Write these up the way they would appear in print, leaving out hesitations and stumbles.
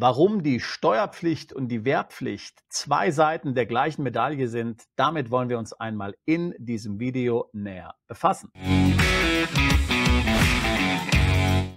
Warum die Steuerpflicht und die Wehrpflicht zwei Seiten der gleichen Medaille sind, damit wollen wir uns einmal in diesem Video näher befassen.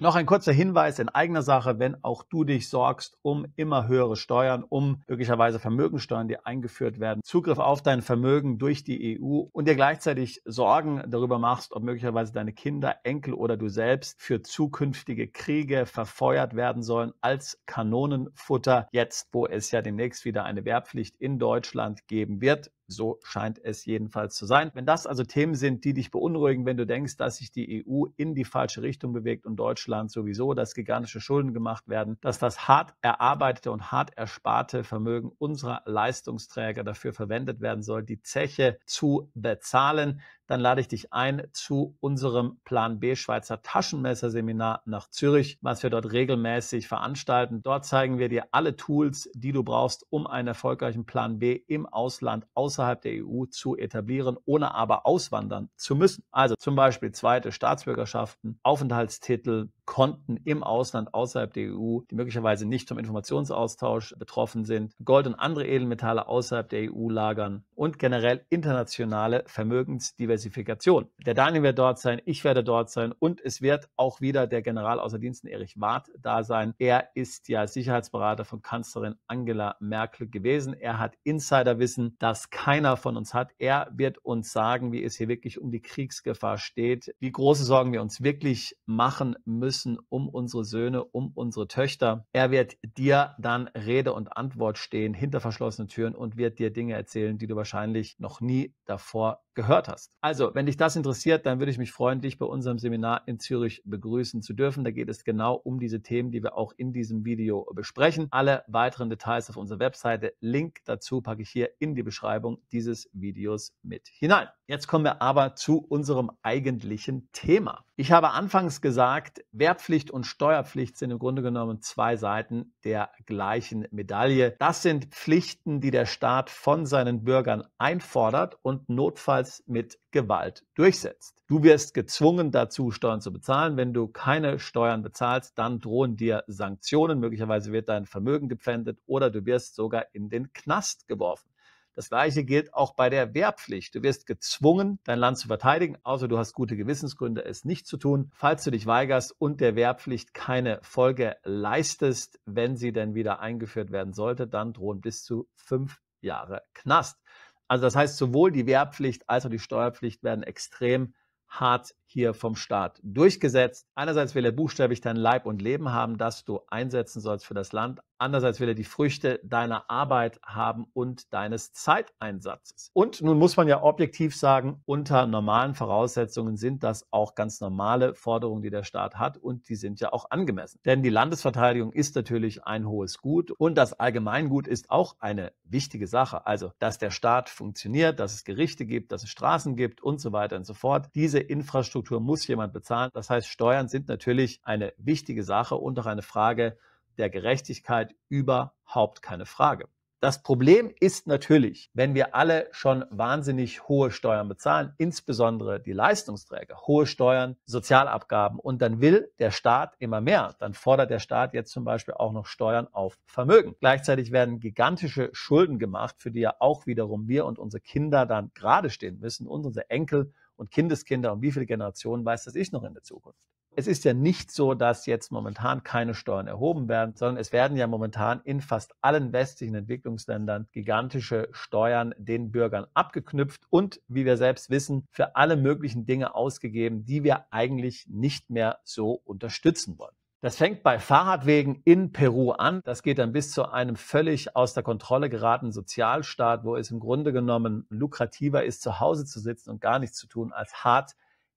Noch ein kurzer Hinweis in eigener Sache, wenn auch du dich sorgst um immer höhere Steuern, um möglicherweise Vermögensteuern, die eingeführt werden, Zugriff auf dein Vermögen durch die EU und dir gleichzeitig Sorgen darüber machst, ob möglicherweise deine Kinder, Enkel oder du selbst für zukünftige Kriege verfeuert werden sollen als Kanonenfutter, jetzt wo es ja demnächst wieder eine Wehrpflicht in Deutschland geben wird. So scheint es jedenfalls zu sein. Wenn das also Themen sind, die dich beunruhigen, wenn du denkst, dass sich die EU in die falsche Richtung bewegt und Deutschland sowieso, dass gigantische Schulden gemacht werden, dass das hart erarbeitete und hart ersparte Vermögen unserer Leistungsträger dafür verwendet werden soll, die Zeche zu bezahlen, dann lade ich dich ein zu unserem Plan B Schweizer Taschenmesser-Seminar nach Zürich, was wir dort regelmäßig veranstalten. Dort zeigen wir dir alle Tools, die du brauchst, um einen erfolgreichen Plan B im Ausland außerhalb der EU zu etablieren, ohne aber auswandern zu müssen. Also zum Beispiel zweite Staatsbürgerschaften, Aufenthaltstitel, Konten im Ausland außerhalb der EU, die möglicherweise nicht vom Informationsaustausch betroffen sind, Gold und andere Edelmetalle außerhalb der EU lagern und generell internationale Vermögensdiversifikation. Der Daniel wird dort sein, ich werde dort sein und es wird auch wieder der Generalaußerdienst Erich Warth da sein. Er ist ja Sicherheitsberater von Kanzlerin Angela Merkel gewesen. Er hat Insiderwissen, das keiner von uns hat. Er wird uns sagen, wie es hier wirklich um die Kriegsgefahr steht, wie große Sorgen wir uns wirklich machen müssen um unsere Söhne, um unsere Töchter. Er wird dir dann Rede und Antwort stehen hinter verschlossenen Türen und wird dir Dinge erzählen, die du wahrscheinlich noch nie davor gehört hast. Also, wenn dich das interessiert, dann würde ich mich freuen, dich bei unserem Seminar in Zürich begrüßen zu dürfen. Da geht es genau um diese Themen, die wir auch in diesem Video besprechen. Alle weiteren Details auf unserer Webseite, Link dazu packe ich hier in die Beschreibung dieses Videos mit hinein. Jetzt kommen wir aber zu unserem eigentlichen Thema. Ich habe anfangs gesagt, Wehrpflicht und Steuerpflicht sind im Grunde genommen zwei Seiten der gleichen Medaille. Das sind Pflichten, die der Staat von seinen Bürgern einfordert und notfalls mit Gewalt durchsetzt. Du wirst gezwungen dazu, Steuern zu bezahlen. Wenn du keine Steuern bezahlst, dann drohen dir Sanktionen. Möglicherweise wird dein Vermögen gepfändet oder du wirst sogar in den Knast geworfen. Das Gleiche gilt auch bei der Wehrpflicht. Du wirst gezwungen, dein Land zu verteidigen, außer du hast gute Gewissensgründe, es nicht zu tun. Falls du dich weigerst und der Wehrpflicht keine Folge leistest, wenn sie denn wieder eingeführt werden sollte, dann drohen bis zu 5 Jahre Knast. Also das heißt, sowohl die Wehrpflicht als auch die Steuerpflicht werden extrem hart hier vom Staat durchgesetzt. Einerseits will er buchstäblich dein Leib und Leben haben, das du einsetzen sollst für das Land. Andererseits will er die Früchte deiner Arbeit haben und deines Zeiteinsatzes. Und nun muss man ja objektiv sagen, unter normalen Voraussetzungen sind das auch ganz normale Forderungen, die der Staat hat und die sind ja auch angemessen. Denn die Landesverteidigung ist natürlich ein hohes Gut und das Allgemeingut ist auch eine wichtige Sache. Also, dass der Staat funktioniert, dass es Gerichte gibt, dass es Straßen gibt und so weiter und so fort. Diese Infrastruktur muss jemand bezahlen. Das heißt, Steuern sind natürlich eine wichtige Sache und auch eine Frage der Gerechtigkeit, überhaupt keine Frage. Das Problem ist natürlich, wenn wir alle schon wahnsinnig hohe Steuern bezahlen, insbesondere die Leistungsträger, hohe Steuern, Sozialabgaben und dann will der Staat immer mehr. Dann fordert der Staat jetzt zum Beispiel auch noch Steuern auf Vermögen. Gleichzeitig werden gigantische Schulden gemacht, für die ja auch wiederum wir und unsere Kinder dann gerade stehen müssen und unsere Enkel und Kindeskinder und wie viele Generationen weiß das ich noch in der Zukunft. Es ist ja nicht so, dass jetzt momentan keine Steuern erhoben werden, sondern es werden ja momentan in fast allen westlichen Entwicklungsländern gigantische Steuern den Bürgern abgeknüpft und, wie wir selbst wissen, für alle möglichen Dinge ausgegeben, die wir eigentlich nicht mehr so unterstützen wollen. Das fängt bei Fahrradwegen in Peru an. Das geht dann bis zu einem völlig aus der Kontrolle geratenen Sozialstaat, wo es im Grunde genommen lukrativer ist, zu Hause zu sitzen und gar nichts zu tun, als hart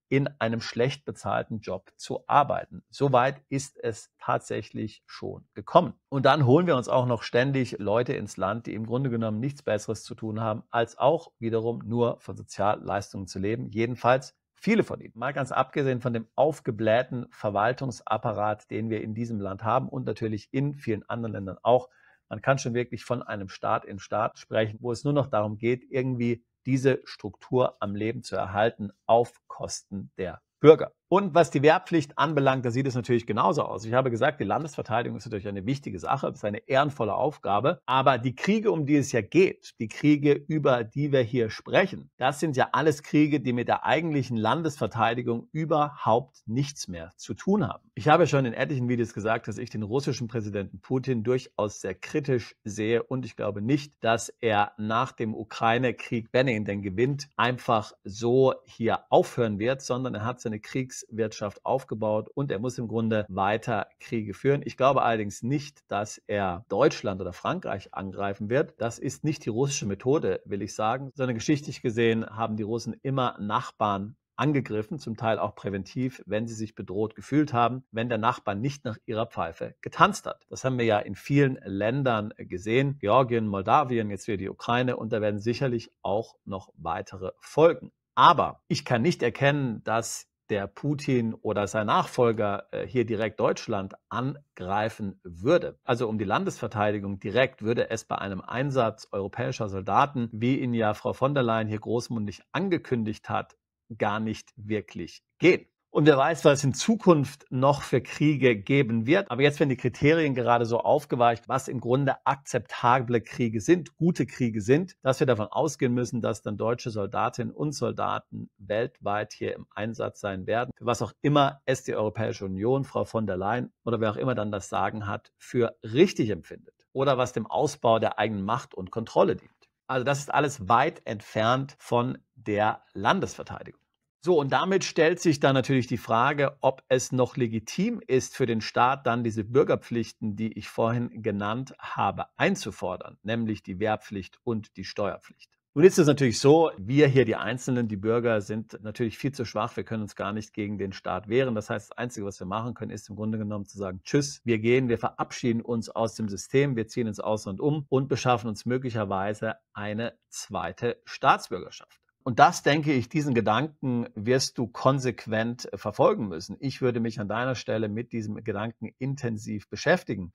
in einem schlecht bezahlten Job zu arbeiten. Soweit ist es tatsächlich schon gekommen. Und dann holen wir uns auch noch ständig Leute ins Land, die im Grunde genommen nichts Besseres zu tun haben, als auch wiederum nur von Sozialleistungen zu leben. Jedenfalls viele von ihnen. Mal ganz abgesehen von dem aufgeblähten Verwaltungsapparat, den wir in diesem Land haben und natürlich in vielen anderen Ländern auch. Man kann schon wirklich von einem Staat in Staat sprechen, wo es nur noch darum geht, irgendwie diese Struktur am Leben zu erhalten auf Kosten der Bürger. Und was die Wehrpflicht anbelangt, da sieht es natürlich genauso aus. Ich habe gesagt, die Landesverteidigung ist natürlich eine wichtige Sache, es ist eine ehrenvolle Aufgabe. Aber die Kriege, um die es ja geht, die Kriege, über die wir hier sprechen, das sind ja alles Kriege, die mit der eigentlichen Landesverteidigung überhaupt nichts mehr zu tun haben. Ich habe schon in etlichen Videos gesagt, dass ich den russischen Präsidenten Putin durchaus sehr kritisch sehe und ich glaube nicht, dass er nach dem Ukraine-Krieg, wenn er ihn denn gewinnt, einfach so hier aufhören wird, sondern er hat seine Kriegswirtschaft aufgebaut und er muss im Grunde weiter Kriege führen. Ich glaube allerdings nicht, dass er Deutschland oder Frankreich angreifen wird. Das ist nicht die russische Methode, will ich sagen, sondern geschichtlich gesehen haben die Russen immer Nachbarn angegriffen, zum Teil auch präventiv, wenn sie sich bedroht gefühlt haben, wenn der Nachbar nicht nach ihrer Pfeife getanzt hat. Das haben wir ja in vielen Ländern gesehen, Georgien, Moldawien, jetzt wieder die Ukraine und da werden sicherlich auch noch weitere folgen. Aber ich kann nicht erkennen, dass der Putin oder sein Nachfolger hier direkt Deutschland angreifen würde. Also um die Landesverteidigung direkt würde es bei einem Einsatz europäischer Soldaten, wie ihn ja Frau von der Leyen hier großmundig angekündigt hat, gar nicht wirklich gehen. Und wer weiß, was in Zukunft noch für Kriege geben wird. Aber jetzt werden die Kriterien gerade so aufgeweicht, was im Grunde akzeptable Kriege sind, gute Kriege sind, dass wir davon ausgehen müssen, dass dann deutsche Soldatinnen und Soldaten weltweit hier im Einsatz sein werden. Für was auch immer es die Europäische Union, Frau von der Leyen oder wer auch immer dann das Sagen hat, für richtig empfindet. Oder was dem Ausbau der eigenen Macht und Kontrolle dient. Also das ist alles weit entfernt von der Landesverteidigung. So, und damit stellt sich dann natürlich die Frage, ob es noch legitim ist für den Staat, dann diese Bürgerpflichten, die ich vorhin genannt habe, einzufordern, nämlich die Wehrpflicht und die Steuerpflicht. Nun ist es natürlich so, wir hier, die Einzelnen, die Bürger, sind natürlich viel zu schwach. Wir können uns gar nicht gegen den Staat wehren. Das heißt, das Einzige, was wir machen können, ist im Grunde genommen zu sagen, tschüss, wir gehen, wir verabschieden uns aus dem System, wir ziehen ins Ausland um und beschaffen uns möglicherweise eine zweite Staatsbürgerschaft. Und das, denke ich, diesen Gedanken wirst du konsequent verfolgen müssen. Ich würde mich an deiner Stelle mit diesem Gedanken intensiv beschäftigen.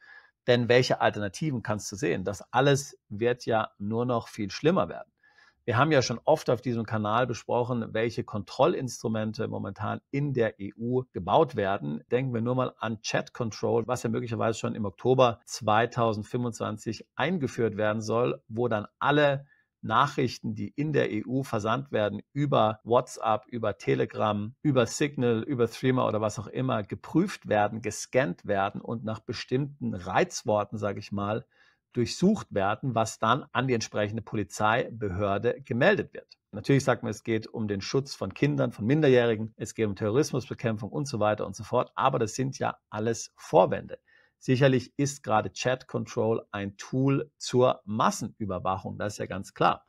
Denn welche Alternativen kannst du sehen? Das alles wird ja nur noch viel schlimmer werden. Wir haben ja schon oft auf diesem Kanal besprochen, welche Kontrollinstrumente momentan in der EU gebaut werden. Denken wir nur mal an Chat Control, was ja möglicherweise schon im Oktober 2025 eingeführt werden soll, wo dann alle Nachrichten, die in der EU versandt werden, über WhatsApp, über Telegram, über Signal, über Threema oder was auch immer, geprüft werden, gescannt werden und nach bestimmten Reizworten, sage ich mal, durchsucht werden, was dann an die entsprechende Polizeibehörde gemeldet wird. Natürlich sagt man, es geht um den Schutz von Kindern, von Minderjährigen, es geht um Terrorismusbekämpfung und so weiter und so fort, aber das sind ja alles Vorwände. Sicherlich ist gerade Chat Control ein Tool zur Massenüberwachung, das ist ja ganz klar.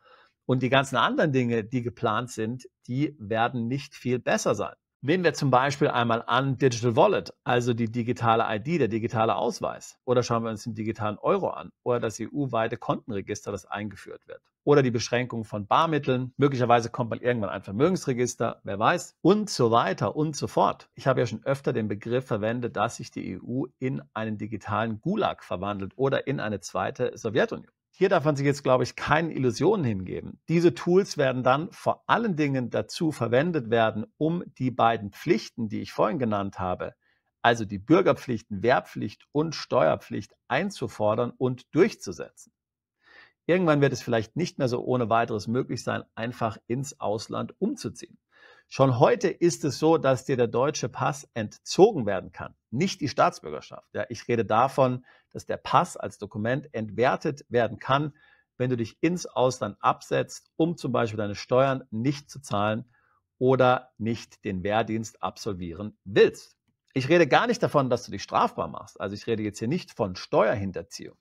Und die ganzen anderen Dinge, die geplant sind, die werden nicht viel besser sein. Nehmen wir zum Beispiel einmal an Digital Wallet, also die digitale ID, der digitale Ausweis. Oder schauen wir uns den digitalen Euro an oder das EU-weite Kontenregister, das eingeführt wird. Oder die Beschränkung von Barmitteln. Möglicherweise kommt mal irgendwann ein Vermögensregister, wer weiß. Und so weiter und so fort. Ich habe ja schon öfter den Begriff verwendet, dass sich die EU in einen digitalen Gulag verwandelt oder in eine zweite Sowjetunion. Hier darf man sich jetzt, glaube ich, keine Illusionen hingeben. Diese Tools werden dann vor allen Dingen dazu verwendet werden, um die beiden Pflichten, die ich vorhin genannt habe, also die Bürgerpflichten, Wehrpflicht und Steuerpflicht einzufordern und durchzusetzen. Irgendwann wird es vielleicht nicht mehr so ohne weiteres möglich sein, einfach ins Ausland umzuziehen. Schon heute ist es so, dass dir der deutsche Pass entzogen werden kann, nicht die Staatsbürgerschaft. Ja, ich rede davon, dass der Pass als Dokument entwertet werden kann, wenn du dich ins Ausland absetzt, um zum Beispiel deine Steuern nicht zu zahlen oder nicht den Wehrdienst absolvieren willst. Ich rede gar nicht davon, dass du dich strafbar machst. Also ich rede jetzt hier nicht von Steuerhinterziehung.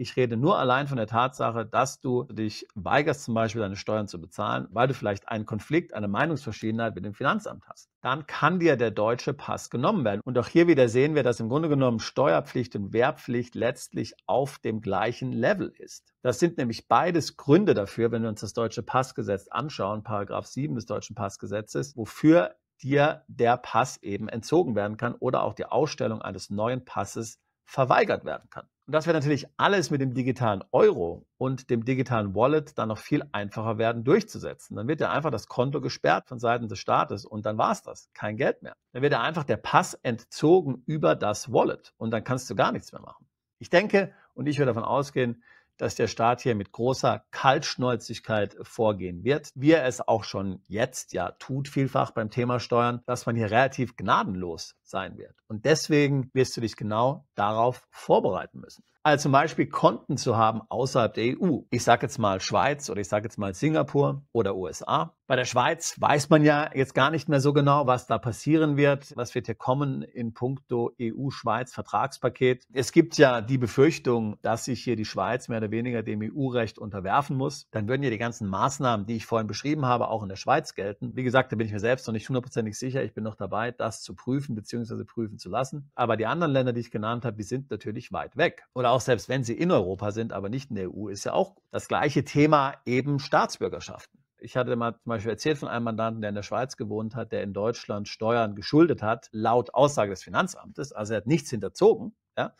Ich rede nur allein von der Tatsache, dass du dich weigerst, zum Beispiel deine Steuern zu bezahlen, weil du vielleicht einen Konflikt, eine Meinungsverschiedenheit mit dem Finanzamt hast. Dann kann dir der deutsche Pass genommen werden. Und auch hier wieder sehen wir, dass im Grunde genommen Steuerpflicht und Wehrpflicht letztlich auf dem gleichen Level ist. Das sind nämlich beides Gründe dafür, wenn wir uns das deutsche Passgesetz anschauen, Paragraph 7 des deutschen Passgesetzes, wofür dir der Pass eben entzogen werden kann oder auch die Ausstellung eines neuen Passes verweigert werden kann. Und das wird natürlich alles mit dem digitalen Euro und dem digitalen Wallet dann noch viel einfacher werden durchzusetzen. Dann wird ja einfach das Konto gesperrt von Seiten des Staates und dann war es das. Kein Geld mehr. Dann wird ja einfach der Pass entzogen über das Wallet und dann kannst du gar nichts mehr machen. Ich denke und ich würde davon ausgehen, dass der Staat hier mit großer Kaltschnäuzigkeit vorgehen wird, wie er es auch schon jetzt ja tut, vielfach beim Thema Steuern, dass man hier relativ gnadenlos sein wird. Und deswegen wirst du dich genau darauf vorbereiten müssen. Also zum Beispiel Konten zu haben außerhalb der EU. Ich sage jetzt mal Schweiz oder ich sage jetzt mal Singapur oder USA. Bei der Schweiz weiß man ja jetzt gar nicht mehr so genau, was da passieren wird. Was wird hier kommen in puncto EU-Schweiz-Vertragspaket? Es gibt ja die Befürchtung, dass sich hier die Schweiz mehr oder weniger dem EU-Recht unterwerfen muss. Dann würden ja die ganzen Maßnahmen, die ich vorhin beschrieben habe, auch in der Schweiz gelten. Wie gesagt, da bin ich mir selbst noch nicht hundertprozentig sicher. Ich bin noch dabei, das zu prüfen bzw. prüfen zu lassen. Aber die anderen Länder, die ich genannt habe, die sind natürlich weit weg. Oder auch selbst wenn sie in Europa sind, aber nicht in der EU, ist ja auch gut. Das gleiche Thema eben Staatsbürgerschaften. Ich hatte mal zum Beispiel erzählt von einem Mandanten, der in der Schweiz gewohnt hat, der in Deutschland Steuern geschuldet hat, laut Aussage des Finanzamtes. Also er hat nichts hinterzogen. Ja.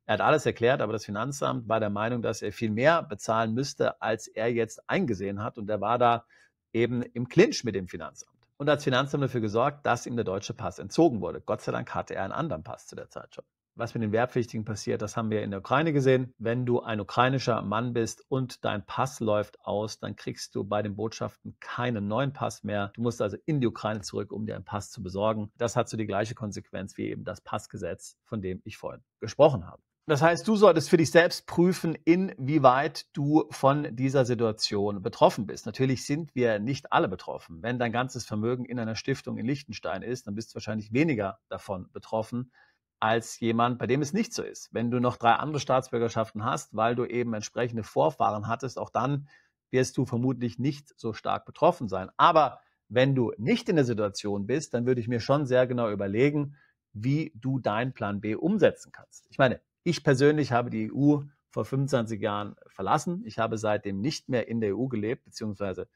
Er hat alles erklärt, aber das Finanzamt war der Meinung, dass er viel mehr bezahlen müsste, als er jetzt eingesehen hat. Und er war da eben im Clinch mit dem Finanzamt. Und hat das Finanzamt dafür gesorgt, dass ihm der deutsche Pass entzogen wurde. Gott sei Dank hatte er einen anderen Pass zu der Zeit schon. Was mit den Wehrpflichtigen passiert, das haben wir in der Ukraine gesehen. Wenn du ein ukrainischer Mann bist und dein Pass läuft aus, dann kriegst du bei den Botschaften keinen neuen Pass mehr. Du musst also in die Ukraine zurück, um dir einen Pass zu besorgen. Das hat so die gleiche Konsequenz wie eben das Passgesetz, von dem ich vorhin gesprochen habe. Das heißt, du solltest für dich selbst prüfen, inwieweit du von dieser Situation betroffen bist. Natürlich sind wir nicht alle betroffen. Wenn dein ganzes Vermögen in einer Stiftung in Liechtenstein ist, dann bist du wahrscheinlich weniger davon betroffen als jemand, bei dem es nicht so ist. Wenn du noch 3 andere Staatsbürgerschaften hast, weil du eben entsprechende Vorfahren hattest, auch dann wirst du vermutlich nicht so stark betroffen sein. Aber wenn du nicht in der Situation bist, dann würde ich mir schon sehr genau überlegen, wie du deinen Plan B umsetzen kannst. Ich meine, ich persönlich habe die EU vor 25 Jahren verlassen. Ich habe seitdem nicht mehr in der EU gelebt, beziehungsweise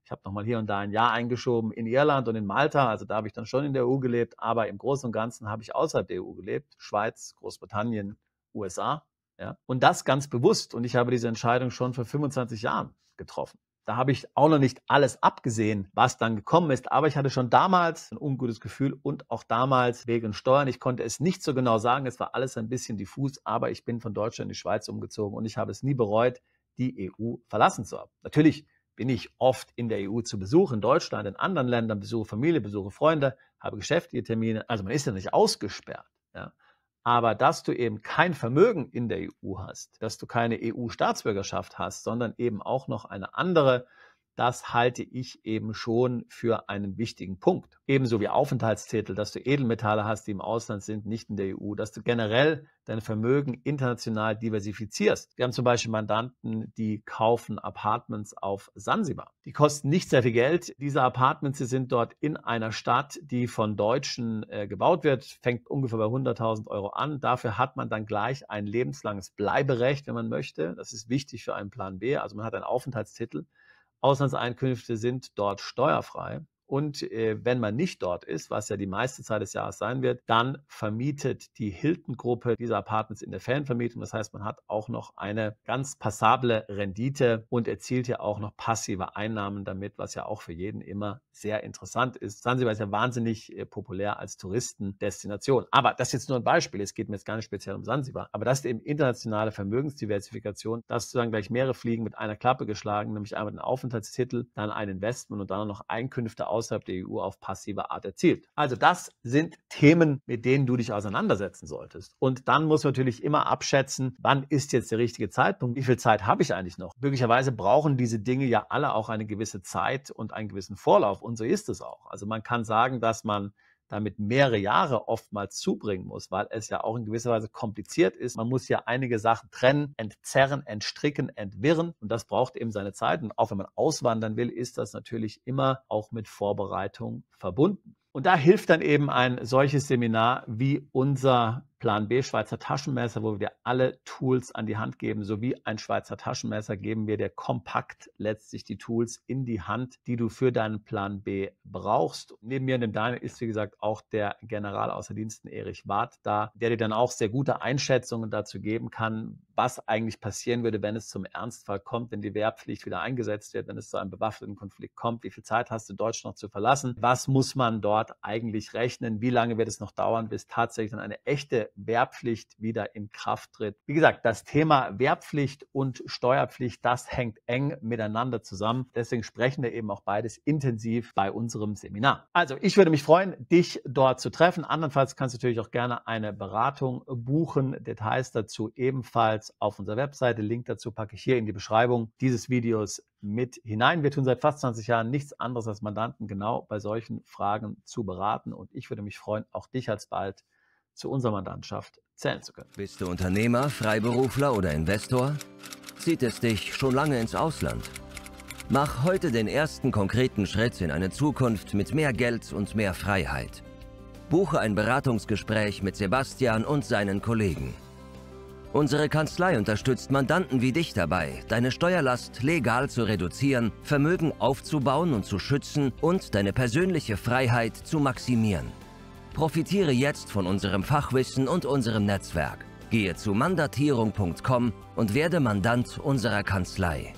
ich habe nochmal hier und da ein Jahr eingeschoben in Irland und in Malta. Also da habe ich dann schon in der EU gelebt. Aber im Großen und Ganzen habe ich außerhalb der EU gelebt. Schweiz, Großbritannien, USA. Ja. Und das ganz bewusst. Und ich habe diese Entscheidung schon vor 25 Jahren getroffen. Da habe ich auch noch nicht alles abgesehen, was dann gekommen ist. Aber ich hatte schon damals ein ungutes Gefühl und auch damals wegen Steuern. Ich konnte es nicht so genau sagen. Es war alles ein bisschen diffus. Aber ich bin von Deutschland in die Schweiz umgezogen und ich habe es nie bereut, die EU verlassen zu haben. Natürlich bin ich oft in der EU zu Besuch, in Deutschland, in anderen Ländern, besuche Familie, besuche Freunde, habe geschäftliche Termine. Also man ist ja nicht ausgesperrt. Ja. Aber dass du eben kein Vermögen in der EU hast, dass du keine EU-Staatsbürgerschaft hast, sondern eben auch noch eine andere, das halte ich eben schon für einen wichtigen Punkt. Ebenso wie Aufenthaltstitel, dass du Edelmetalle hast, die im Ausland sind, nicht in der EU, dass du generell dein Vermögen international diversifizierst. Wir haben zum Beispiel Mandanten, die kaufen Apartments auf Sansibar. Die kosten nicht sehr viel Geld. Diese Apartments, die sind dort in einer Stadt, die von Deutschen gebaut wird, fängt ungefähr bei 100.000 Euro an. Dafür hat man dann gleich ein lebenslanges Bleiberecht, wenn man möchte. Das ist wichtig für einen Plan B. Also man hat einen Aufenthaltstitel. Auslandseinkünfte sind dort steuerfrei. Und wenn man nicht dort ist, was ja die meiste Zeit des Jahres sein wird, dann vermietet die Hilton-Gruppe diese Apartments in der Ferienvermietung. Das heißt, man hat auch noch eine ganz passable Rendite und erzielt ja auch noch passive Einnahmen damit, was ja auch für jeden immer sehr interessant ist. Sansibar ist ja wahnsinnig populär als Touristendestination. Aber das ist jetzt nur ein Beispiel. Es geht mir jetzt gar nicht speziell um Sansibar. Aber das ist eben internationale Vermögensdiversifikation. Das ist sozusagen gleich mehrere Fliegen mit einer Klappe geschlagen, nämlich einmal den Aufenthaltstitel, dann ein Investment und dann noch Einkünfte außerhalb der EU auf passive Art erzielt. Also das sind Themen, mit denen du dich auseinandersetzen solltest. Und dann muss man natürlich immer abschätzen, wann ist jetzt der richtige Zeitpunkt, wie viel Zeit habe ich eigentlich noch. Möglicherweise brauchen diese Dinge ja alle auch eine gewisse Zeit und einen gewissen Vorlauf. Und so ist es auch. Also man kann sagen, dass man damit mehrere Jahre oftmals zubringen muss, weil es ja auch in gewisser Weise kompliziert ist. Man muss ja einige Sachen trennen, entzerren, entstricken, entwirren und das braucht eben seine Zeit. Und auch wenn man auswandern will, ist das natürlich immer auch mit Vorbereitung verbunden. Und da hilft dann eben ein solches Seminar wie unser Plan B Schweizer Taschenmesser, wo wir dir alle Tools an die Hand geben. Sowie ein Schweizer Taschenmesser geben wir dir kompakt letztlich die Tools in die Hand, die du für deinen Plan B brauchst. Neben mir und dem Daniel ist, wie gesagt, auch der General außer Diensten Erich Warth da, der dir dann auch sehr gute Einschätzungen dazu geben kann, was eigentlich passieren würde, wenn es zum Ernstfall kommt, wenn die Wehrpflicht wieder eingesetzt wird, wenn es zu einem bewaffneten Konflikt kommt. Wie viel Zeit hast du, Deutschland noch zu verlassen? Was muss man dort eigentlich rechnen? Wie lange wird es noch dauern, bis tatsächlich dann eine echte Wehrpflicht wieder in Kraft tritt? Wie gesagt, das Thema Wehrpflicht und Steuerpflicht, das hängt eng miteinander zusammen. Deswegen sprechen wir eben auch beides intensiv bei unserem Seminar. Also ich würde mich freuen, dich dort zu treffen. Andernfalls kannst du natürlich auch gerne eine Beratung buchen. Details dazu ebenfalls auf unserer Webseite. Link dazu packe ich hier in die Beschreibung dieses Videos mit hinein. Wir tun seit fast 20 Jahren nichts anderes als Mandanten genau bei solchen Fragen zu beraten. Und ich würde mich freuen, auch dich alsbald zu unserer Mandantschaft zählen zu können. Bist du Unternehmer, Freiberufler oder Investor? Zieht es dich schon lange ins Ausland? Mach heute den ersten konkreten Schritt in eine Zukunft mit mehr Geld und mehr Freiheit. Buche ein Beratungsgespräch mit Sebastian und seinen Kollegen. Unsere Kanzlei unterstützt Mandanten wie dich dabei, deine Steuerlast legal zu reduzieren, Vermögen aufzubauen und zu schützen und deine persönliche Freiheit zu maximieren. Profitiere jetzt von unserem Fachwissen und unserem Netzwerk. Gehe zu mandatierung.com und werde Mandant unserer Kanzlei.